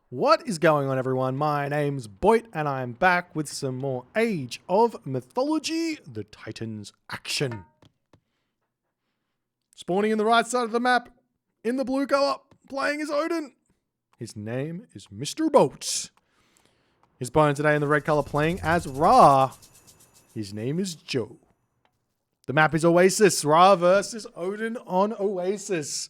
What is going on, everyone? My name's Boit, and I'm back with some more Age of Mythology, the Titans action. Spawning in the right side of the map, in the blue color, playing as Odin. His name is mrboat. His opponent today in the red color playing as Ra. His name is Joe. The map is Oasis. Ra versus Odin on Oasis.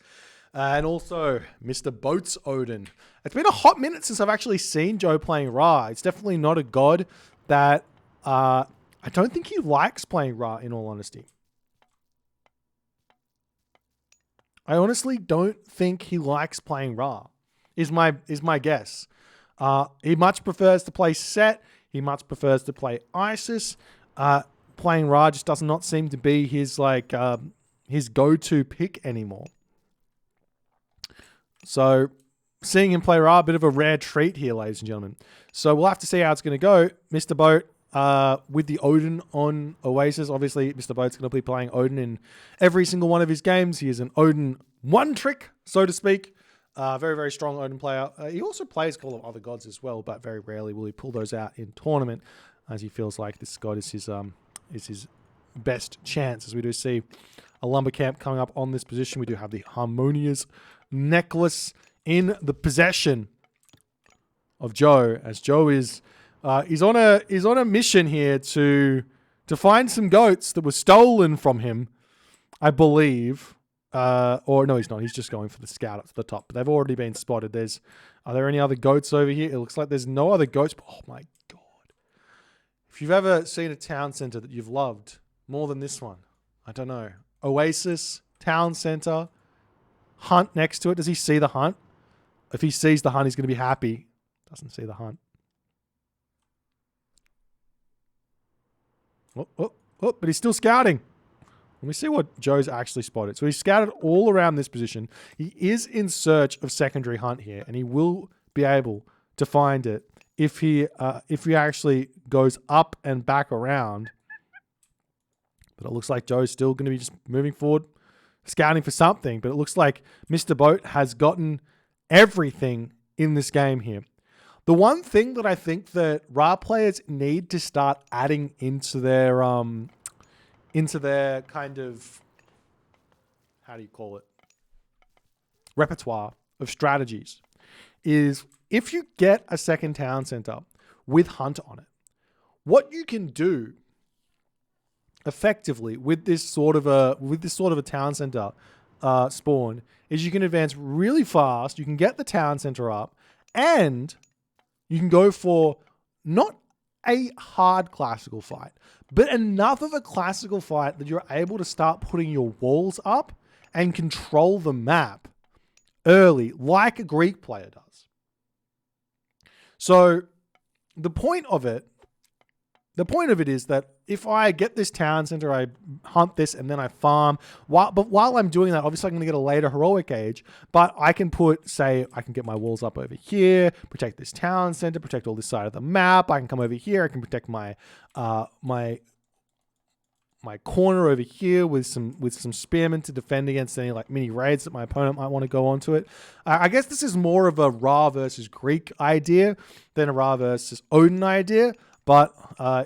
And also, Mr. Boat's Odin. It's been a hot minute since I've actually seen Joe playing Ra. It's definitely not a god that... I don't think he likes playing Ra, in all honesty. I honestly don't think he likes playing Ra, is my guess. He much prefers to play Set. He much prefers to play Isis. Playing Ra just does not seem to be his go-to pick anymore. So, seeing him play Ra, a bit of a rare treat here, ladies and gentlemen. So, we'll have to see how it's going to go. Mr. Boat, with the Odin on Oasis. Obviously, Mr. Boat's going to be playing Odin in every single one of his games. He is an Odin one-trick, so to speak. Very, very strong Odin player. He also plays a couple of other gods as well, but very rarely will he pull those out in tournament, as he feels like this god is his best chance. As we do see a lumber camp coming up on this position. We do have the Harmonious necklace in the possession of Joe, as Joe is he's on a mission here to find some goats that were stolen from him, I believe. Or no, he's not. He's just going for the scout up to the top. But they've already been spotted. Are there any other goats over here? It looks like there's no other goats. Oh my god! If you've ever seen a town center that you've loved more than this one, I don't know. Oasis town center. Hunt next to it. Does he see the hunt? If he sees the hunt, he's going to be happy. Doesn't see the hunt. But he's still scouting. Let me see what Joe's actually spotted. So he's scouted all around this position. He is in search of secondary hunt here, and he will be able to find it if he actually goes up and back around. But it looks like Joe's still going to be just moving forward, scouting for something, but it looks like Mr. Boat has gotten everything in this game here. The one thing that I think that Ra players need to start adding into their kind of, how do you call it, repertoire of strategies is if you get a second town center with hunt on it, what you can do effectively with this sort of a town center spawn is you can advance really fast. You can get the town center up, and you can go for not a hard classical fight, but enough of a classical fight that you're able to start putting your walls up and control the map early, like a Greek player does. So the point of it is that if I get this town center, I hunt this, and then I farm. But while I'm doing that, obviously I'm going to get a later heroic age, but I can I can get my walls up over here, protect this town center, protect all this side of the map. I can come over here. I can protect my corner over here with some spearmen to defend against any like mini raids that my opponent might want to go onto it. I guess this is more of a Ra versus Greek idea than a Ra versus Odin idea. But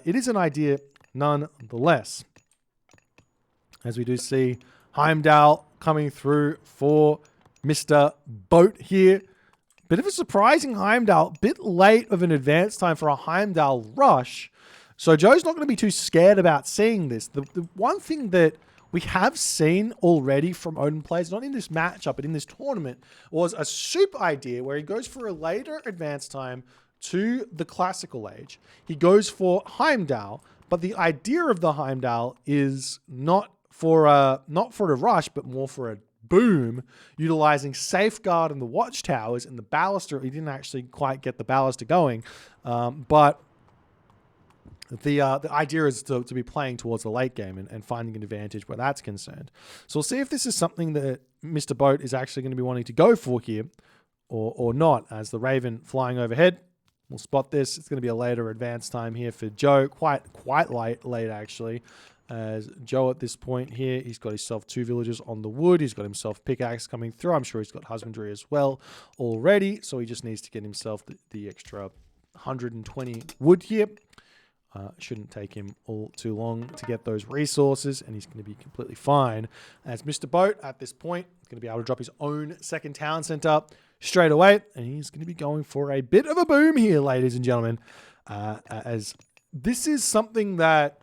it is an idea nonetheless. As we do see Heimdall coming through for Mr. Boat here. Bit of a surprising Heimdall. Bit late of an advance time for a Heimdall rush. So Joe's not going to be too scared about seeing this. The one thing that we have seen already from Odin players, not in this matchup, but in this tournament, was a soup idea where he goes for a later advance time to the classical age. He goes for Heimdall, but the idea of the Heimdall is not for a rush, but more for a boom, utilizing Safeguard and the watchtowers and the baluster. He didn't actually quite get the baluster going, but the idea is to be playing towards the late game and finding an advantage where that's concerned. So we'll see if this is something that Mr. Boat is actually going to be wanting to go for here or not, as the Raven flying overhead. We'll spot this. It's going to be a later advance time here for Joe. Quite late actually. as Joe at this point here, he's got himself 2 villagers on the wood. He's got himself pickaxe coming through. I'm sure he's got husbandry as well already. So he just needs to get himself the extra 120 wood here. Shouldn't take him all too long to get those resources, and he's going to be completely fine. As Mr. Boat at this point is going to be able to drop his own second town center straight away, and he's going to be going for a bit of a boom here, ladies and gentlemen, as this is something that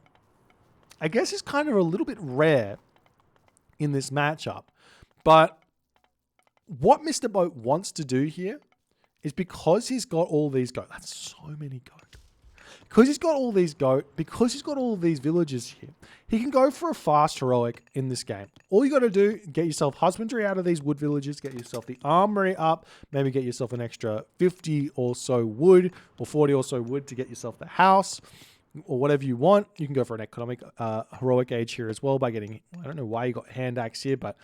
I guess is kind of a little bit rare in this matchup. But what Mr. Boat wants to do here is, because he's got all these goats. That's so many goats. Because he's got all these because he's got all these villages here, he can go for a fast heroic in this game. All you got to do, get yourself husbandry out of these wood villages, get yourself the armory up, maybe get yourself an extra 50 or so wood, or 40 or so wood to get yourself the house, or whatever you want. You can go for an economic heroic age here as well by getting, I don't know why you got hand axe here, but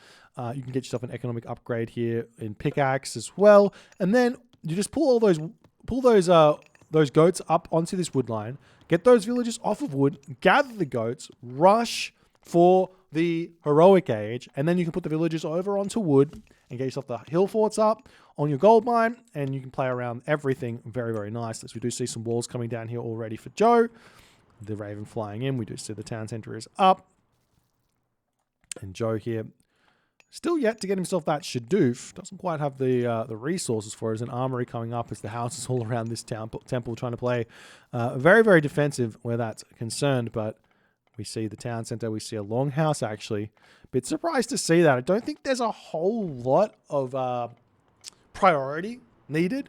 you can get yourself an economic upgrade here in pickaxe as well. And then you just pull those goats up onto this wood line, get those villagers off of wood, gather the goats, rush for the heroic age, and then you can put the villagers over onto wood and get yourself the hill forts up on your gold mine, and you can play around everything very, very nicely. So we do see some walls coming down here already for Joe. The Raven flying in. We do see the town center is up. And Joe here, still yet to get himself that Shadoof. Doesn't quite have the resources for it. There's an armory coming up as the houses all around this temple trying to play very, very defensive where that's concerned. But we see the town center. We see a longhouse, actually. Bit surprised to see that. I don't think there's a whole lot of priority needed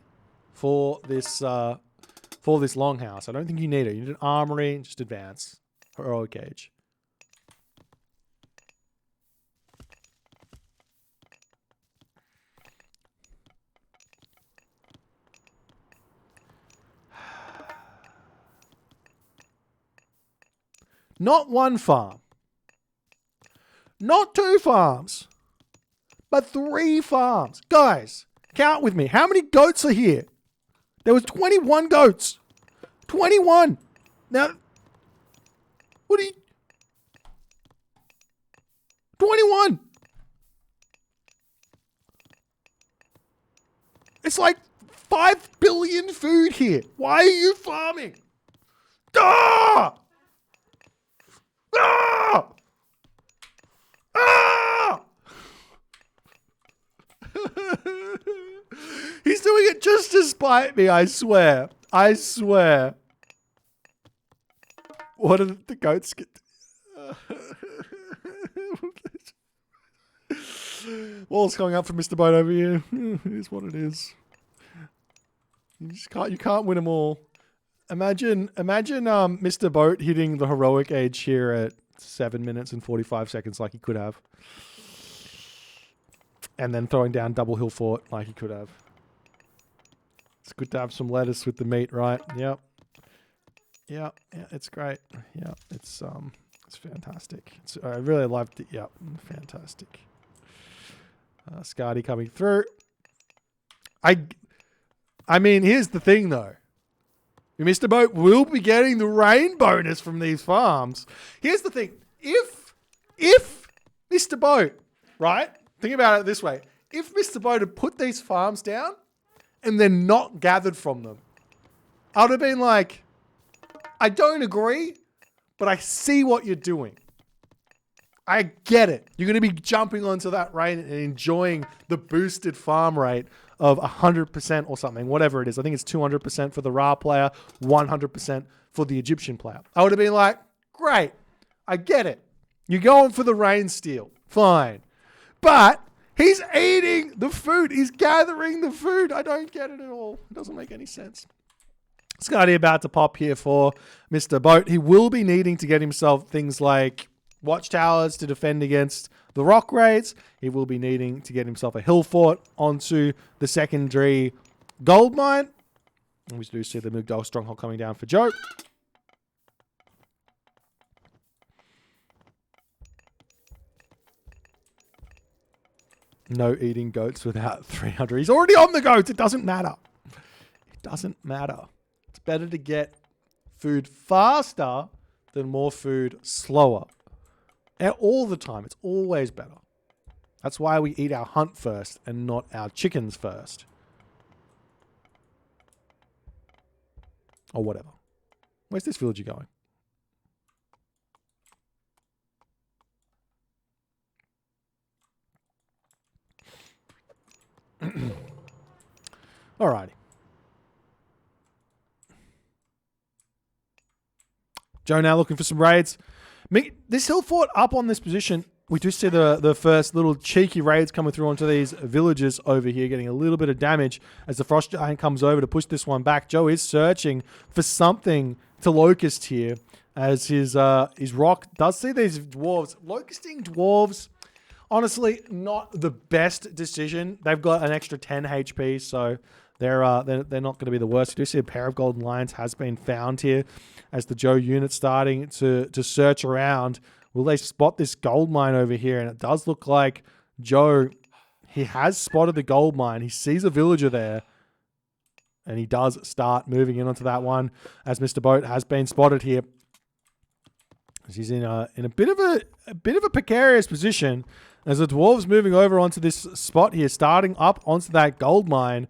for this longhouse. I don't think you need it. You need an armory, just advance. Heroic age. Not one farm. Not 2 farms. But 3 farms. Guys, count with me. How many goats are here? There was 21 goats. 21. Now, what are you... 21. It's like 5 billion food here. Why are you farming? Ah! Ah! Ah! He's doing it just to spite me, I swear. I swear. What did the goats get? Wall's coming up for Mr. Boat over here. It is what it is. You can't win them all. Imagine Mr. Boat hitting the heroic age here at 7 minutes and 45 seconds like he could have. And then throwing down double hill fort like he could have. It's good to have some lettuce with the meat, right? Yep. Yeah, it's great. Yeah, it's fantastic. I really loved it. Yep, fantastic. Scotty coming through. I mean, here's the thing though. Mr. Boat will be getting the rain bonus from these farms. Here's the thing. If Mr. Boat, right? Think about it this way. If Mr. Boat had put these farms down and then not gathered from them, I would have been like, I don't agree, but I see what you're doing. I get it. You're going to be jumping onto that rain and enjoying the boosted farm rate of 100% or something, whatever it is. I think it's 200% for the Ra player, 100% for the Egyptian player. I would have been like, great, I get it. You're going for the rain steal. Fine. But he's eating the food. He's gathering the food. I don't get it at all. It doesn't make any sense. Scotty about to pop here for Mr. Boat. He will be needing to get himself things like watchtowers to defend against the rock raids. He will be needing to get himself a hill fort onto the secondary gold mine. And we do see the Mugdal stronghold coming down for Joe. No eating goats without 300. He's already on the goats. It doesn't matter. It doesn't matter. It's better to get food faster than more food slower. All the time. It's always better. That's why we eat our hunt first and not our chickens first. Or whatever. Where's this villager going? Alrighty. Joe now looking for some raids. This hill fort up on this position, we do see the first little cheeky raids coming through onto these villages over here, getting a little bit of damage as the Frost Giant comes over to push this one back. Joe is searching for something to locust here as his rock does see these dwarves. Locusting dwarves, honestly, not the best decision. They've got an extra 10 HP, so they're not going to be the worst. You do see a pair of golden lions has been found here as the Joe unit's starting to search around. Will they spot this gold mine over here? And it does look like Joe, he has spotted the gold mine. He sees a villager there. And he does start moving in onto that one as Mr. Boat has been spotted here. He's in a bit of a precarious position as the dwarves moving over onto this spot here, starting up onto that gold mine.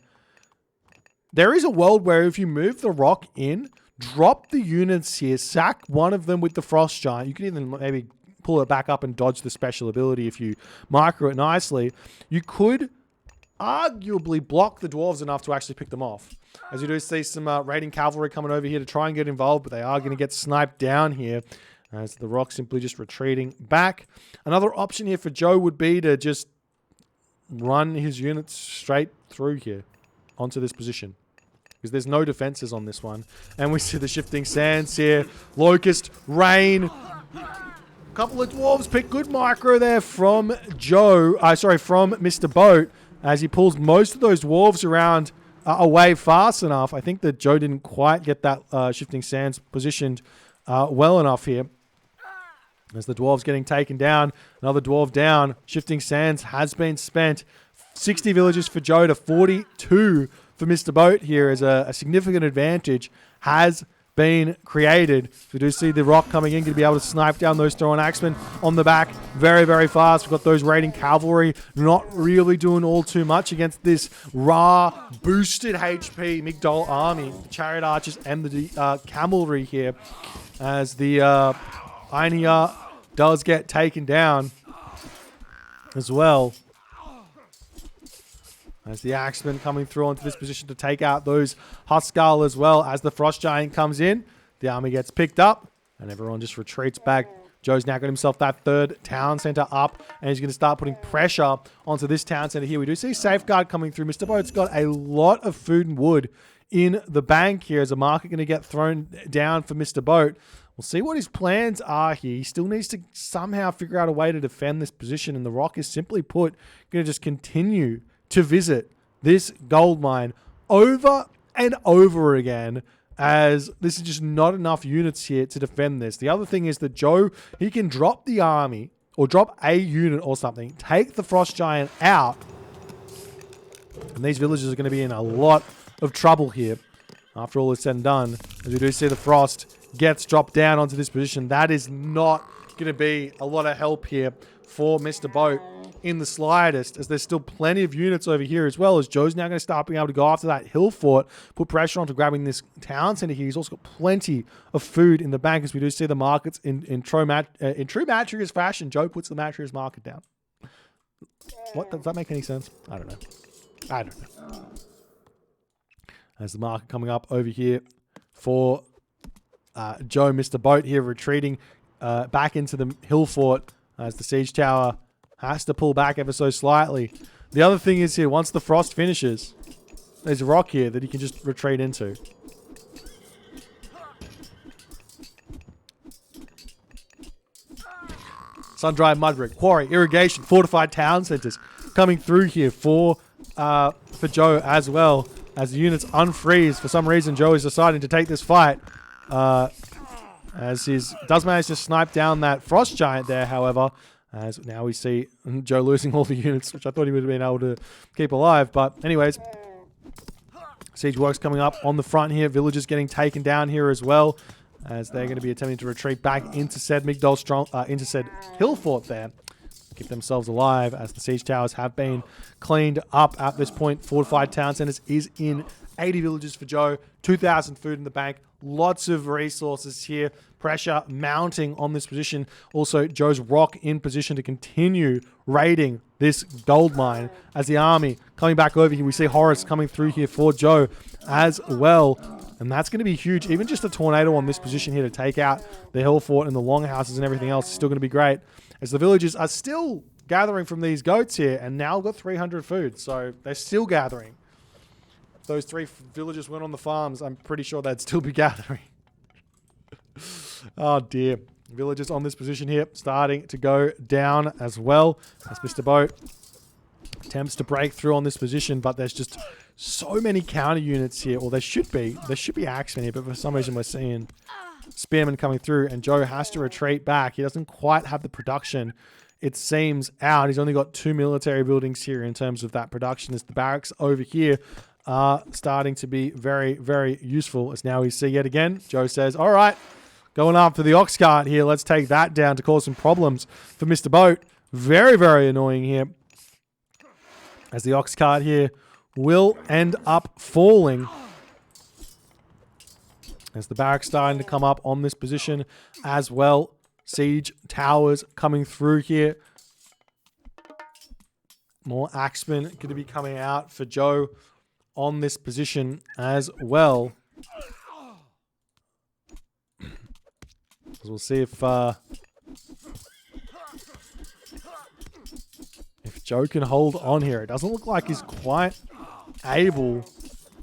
There is a world where if you move the rock in, drop the units here, sack one of them with the Frost Giant. You can even maybe pull it back up and dodge the special ability if you micro it nicely. You could arguably block the dwarves enough to actually pick them off. As you do see some raiding cavalry coming over here to try and get involved, but they are going to get sniped down here as the rock simply just retreating back. Another option here for Joe would be to just run his units straight through here onto this position, because there's no defenses on this one. And we see the shifting sands here. Locust, rain. Couple of dwarves pick good micro there from Joe. From Mr. Boat, as he pulls most of those dwarves around away fast enough. I think that Joe didn't quite get that shifting sands positioned well enough here. As the dwarves getting taken down. Another dwarf down. Shifting sands has been spent. 60 villages for Joe to 42 for Mr. Boat here, as a significant advantage has been created. We do see the rock coming in, going to be able to snipe down those throwing axemen on the back very, very fast. We've got those raiding cavalry not really doing all too much against this raw boosted HP Migdol army, the chariot archers and the cavalry here, as the Ainia does get taken down as well. As the Axeman coming through onto this position to take out those Huskal as well. As the Frost Giant comes in, the army gets picked up and everyone just retreats back. Joe's now got himself that third town center up, and he's going to start putting pressure onto this town center here. We do see Safeguard coming through. Mr. Boat's got a lot of food and wood in the bank here. As a market going to get thrown down for Mr. Boat. We'll see what his plans are here. He still needs to somehow figure out a way to defend this position, and the Rock is simply put going to just continue to visit this gold mine over and over again, as this is just not enough units here to defend this. The other thing is that Joe, he can drop the army or drop a unit or something, take the Frost Giant out, and these villagers are going to be in a lot of trouble here after all is said and done. As we do see the Frost gets dropped down onto this position, that is not going to be a lot of help here for Mr. Boat in the slightest, as there's still plenty of units over here as well, as Joe's now going to start being able to go after that hill fort, put pressure onto grabbing this town center here. He's also got plenty of food in the bank, as we do see the markets in true Matrius fashion. Joe puts the Matrius market down. What? Does that make any sense? I don't know. As the market coming up over here for Joe, Mr. Boat here retreating back into the hill fort, as the siege tower has to pull back ever so slightly. The other thing is here, once the frost finishes, there's a rock here that he can just retreat into. Sun-dried mudbrick, quarry, irrigation, fortified town centers coming through here for Joe as well. As the units unfreeze, for some reason Joe is deciding to take this fight. As he does manage to snipe down that Frost Giant there, however. As now we see Joe losing all the units, which I thought he would have been able to keep alive. But anyways, siege works coming up on the front here. Villagers getting taken down here as well. as they're going to be attempting to retreat back into said Migdol into said hill fort there. Keep themselves alive as the siege towers have been cleaned up at this point. Fortified town centers is in 80 villages for Joe. 2,000 food in the bank. Lots of resources here. Pressure mounting on this position. Also, Joe's rock in position to continue raiding this gold mine as the army coming back over here. We see Horus coming through here for Joe as well. And that's going to be huge. Even just a tornado on this position here to take out the hill fort and the longhouses and everything else is still going to be great. As the villagers are still gathering from these goats here and now got 300 food. So they're still gathering. If those 3 villagers went on the farms, I'm pretty sure they'd still be gathering. Oh dear. Villagers on this position here starting to go down as well. As Mr. Boat attempts to break through on this position, but there's just so many counter units here. Or there should be axemen here, but for some reason we're seeing spearmen coming through, and Joe has to retreat back. He doesn't quite have the production, it seems, out. He's only got 2 military buildings here in terms of that production, as the barracks over here are starting to be very, very useful. As now we see yet again, Joe says, all right, going after the ox cart here. Let's take that down to cause some problems for Mr. Boat. Very, very annoying here, as the ox cart here will end up falling. As the barracks starting to come up on this position as well. Siege towers coming through here. More axemen going to be coming out for Joe on this position as well. As we'll see if Joe can hold on here. It doesn't look like he's quite able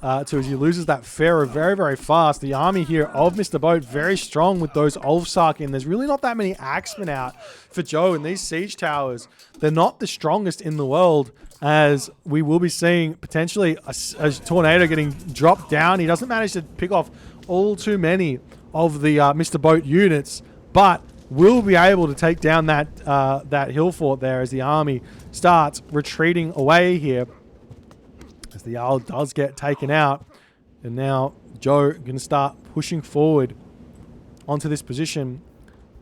to, as he loses that Pharaoh very, very fast. The army here of Mr. Boat very strong with those Ulfsark in. There's really not that many axemen out for Joe, and these siege towers, they're not the strongest in the world, as we will be seeing potentially a tornado getting dropped down. He doesn't manage to pick off all too many of the Mr. Boat units, but will be able to take down that hill fort there as the army starts retreating away here. As the Jarl does get taken out. And now Joe going to start pushing forward onto this position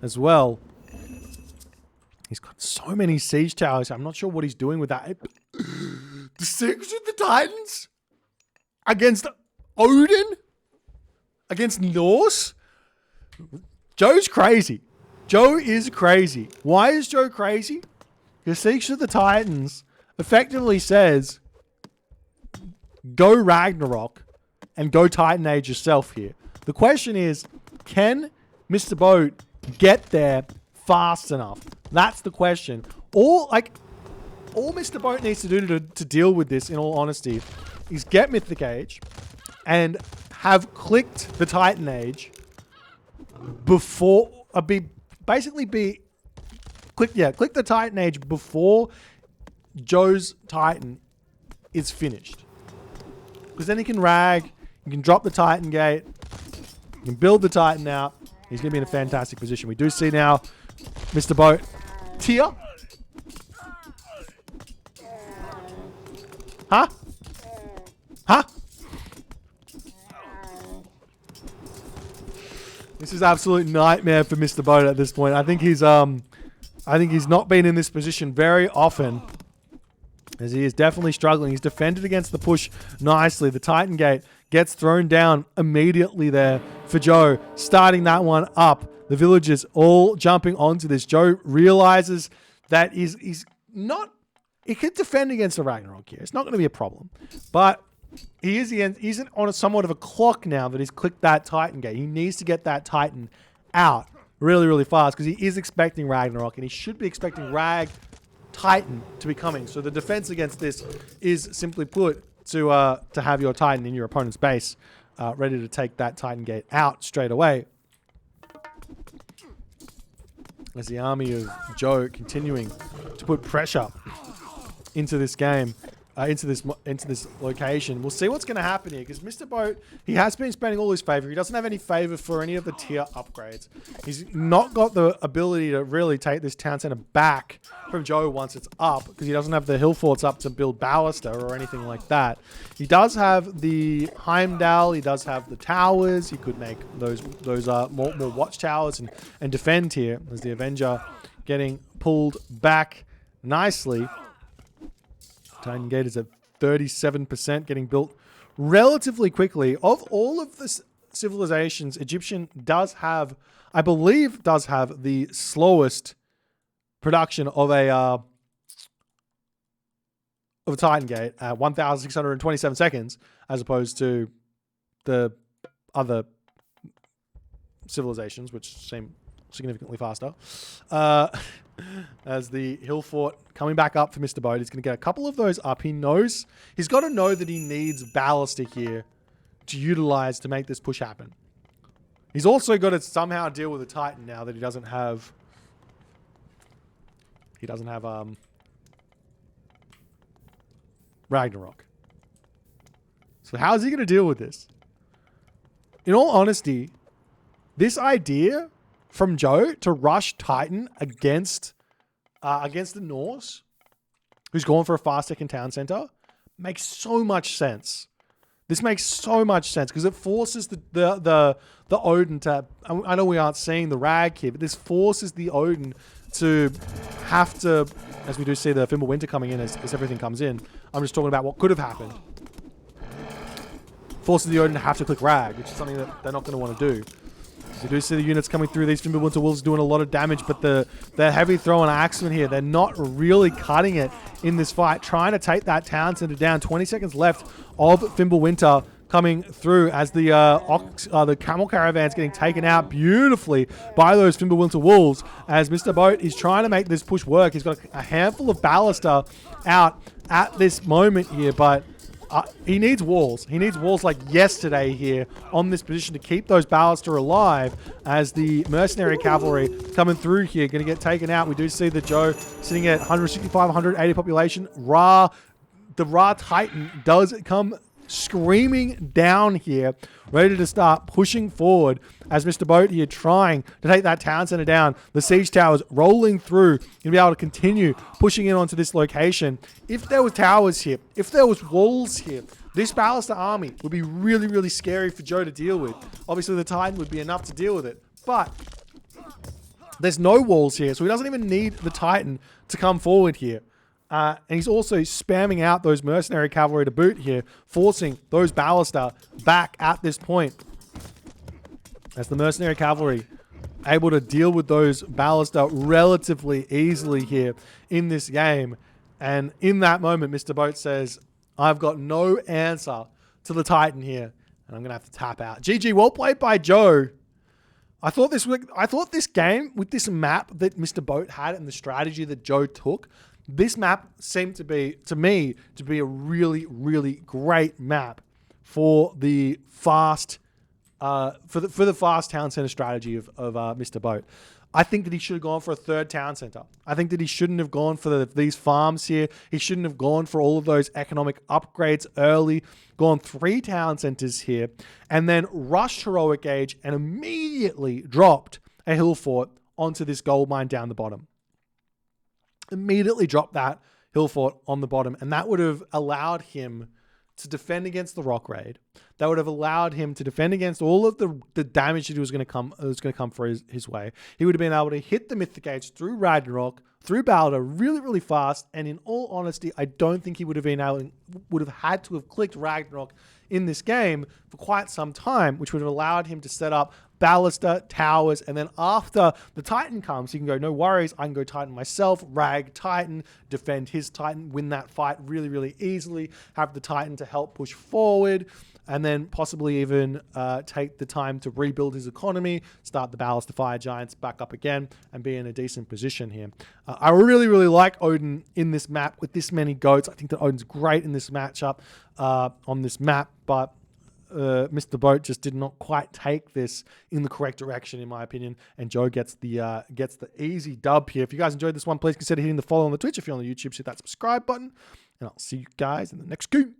as well. He's got so many siege towers. I'm not sure what he's doing with that. The Six of the Titans? Against Odin? Against Norse? Joe's crazy. Joe is crazy. Why is Joe crazy? Because Six of the Titans effectively says, go Ragnarok and go Titan Age yourself here. The question is, can Mr. Boat get there fast enough? That's the question. All Mr. Boat needs to do to deal with this, in all honesty, is get Mythic Age and have clicked the Titan Age before click the Titan Age before Joe's Titan is finished. Because then he can rag, you can drop the Titan gate, you can build the Titan out. He's going to be in a fantastic position. We do see now Mr. Boat tier. Huh? Huh? This is absolute nightmare for Mr. Boat at this point. I think he's not been in this position very often, as he is definitely struggling. He's defended against the push nicely. The Titan Gate gets thrown down immediately there for Joe, starting that one up. The villagers all jumping onto this. Joe realizes that he's not... He could defend against a Ragnarok here. It's not going to be a problem. But he's on a somewhat of a clock now that he's clicked that Titan Gate. He needs to get that Titan out really, really fast, because he is expecting Ragnarok, and he should be expecting Titan to be coming. So the defense against this is, simply put, to have your Titan in your opponent's base, ready to take that Titan Gate out straight away. As the army of Joe continuing to put pressure into this game. into this location. We'll see what's going to happen here, because Mr. Boat, he has been spending all his favor. He doesn't have any favor for any of the tier upgrades. He's not got the ability to really take this town center back from Joe once it's up, because he doesn't have the hill forts up to build ballista or anything like that. He does have the Heimdall. He does have the towers. He could make those more watchtowers and defend here, as the Avenger getting pulled back nicely. Titan Gate is at 37%, getting built relatively quickly. Of all of the civilizations, Egyptian does have, I believe, the slowest production of a Titan Gate at 1,627 seconds, as opposed to the other civilizations, which seem significantly faster. As the hill fort coming back up for Mr. Boat. He's going to get a couple of those up. He knows, he's got to know that he needs ballista here to utilize to make this push happen. He's also got to somehow deal with a Titan now that he doesn't have Ragnarok. So how is he going to deal with this? In all honesty, this idea from Joe to rush Titan against the Norse, who's going for a fast second town center, makes so much sense. This makes so much sense because it forces the Odin to. I know we aren't seeing the rag here, but this forces the Odin to have to, as we do see the Fimbulwinter coming in as everything comes in. I'm just talking about what could have happened. Forces the Odin to have to click rag, which is something that they're not going to want to do. We do see the units coming through. These Fimbulwinter Wolves doing a lot of damage, but the heavy throw and axemen here, they're not really cutting it in this fight. Trying to take that town center down. 20 seconds left of Fimbulwinter coming through as the camel caravan's getting taken out beautifully by those Fimbulwinter Wolves. As Mr. Boat is trying to make this push work. He's got a handful of ballista out at this moment here, but he needs walls. He needs walls like yesterday here on this position to keep those ballista alive as the mercenary cavalry coming through here going to get taken out. We do see the Joe sitting at 165, 180 population. The Ra Titan does come screaming down here, ready to start pushing forward as Mr. Boat here trying to take that town center down. The siege towers rolling through. Going to be able to continue pushing in onto this location. If there were towers here, if there was walls here, this ballista army would be really, really scary for Joe to deal with. Obviously, the Titan would be enough to deal with it, but there's no walls here, so he doesn't even need the Titan to come forward here. And he's also spamming out those mercenary cavalry to boot here, forcing those ballista back at this point. As the mercenary cavalry able to deal with those ballista relatively easily here in this game. And in that moment, Mr. Boat says, I've got no answer to the Titan here, and I'm going to have to tap out. GG, well played by Joe. I thought this game, with this map that Mr. Boat had and the strategy that Joe took, this map seemed to be a really, really great map for the fast, for the fast town center strategy of Mr. Boat. I think that he should have gone for a third town center. I think that he shouldn't have gone for these farms here. He shouldn't have gone for all of those economic upgrades early. Gone 3 town centers here, and then rushed heroic age and immediately dropped a hill fort onto this gold mine down the bottom. Immediately dropped that hill fort on the bottom, and that would have allowed him to defend against the rock raid. That would have allowed him to defend against all of the damage that was going to come for his way. He would have been able to hit the Mythic Age through Ragnarok, through Balder, really, really fast. And in all honesty, I don't think he would have had to have clicked Ragnarok in this game for quite some time, which would have allowed him to set up ballista, towers, and then after the Titan comes, he can go, no worries, I can go Titan myself, rag Titan, defend his Titan, win that fight really, really easily, have the Titan to help push forward, and then possibly even take the time to rebuild his economy, start the Ballista Fire Giants back up again, and be in a decent position here. I really, really like Odin in this map with this many goats. I think that Odin's great in this matchup on this map, but Mr. Boat just did not quite take this in the correct direction, in my opinion. And Joe gets the easy dub here. If you guys enjoyed this one, please consider hitting the follow on the Twitch. If you're on the YouTube, hit that subscribe button. And I'll see you guys in the next game.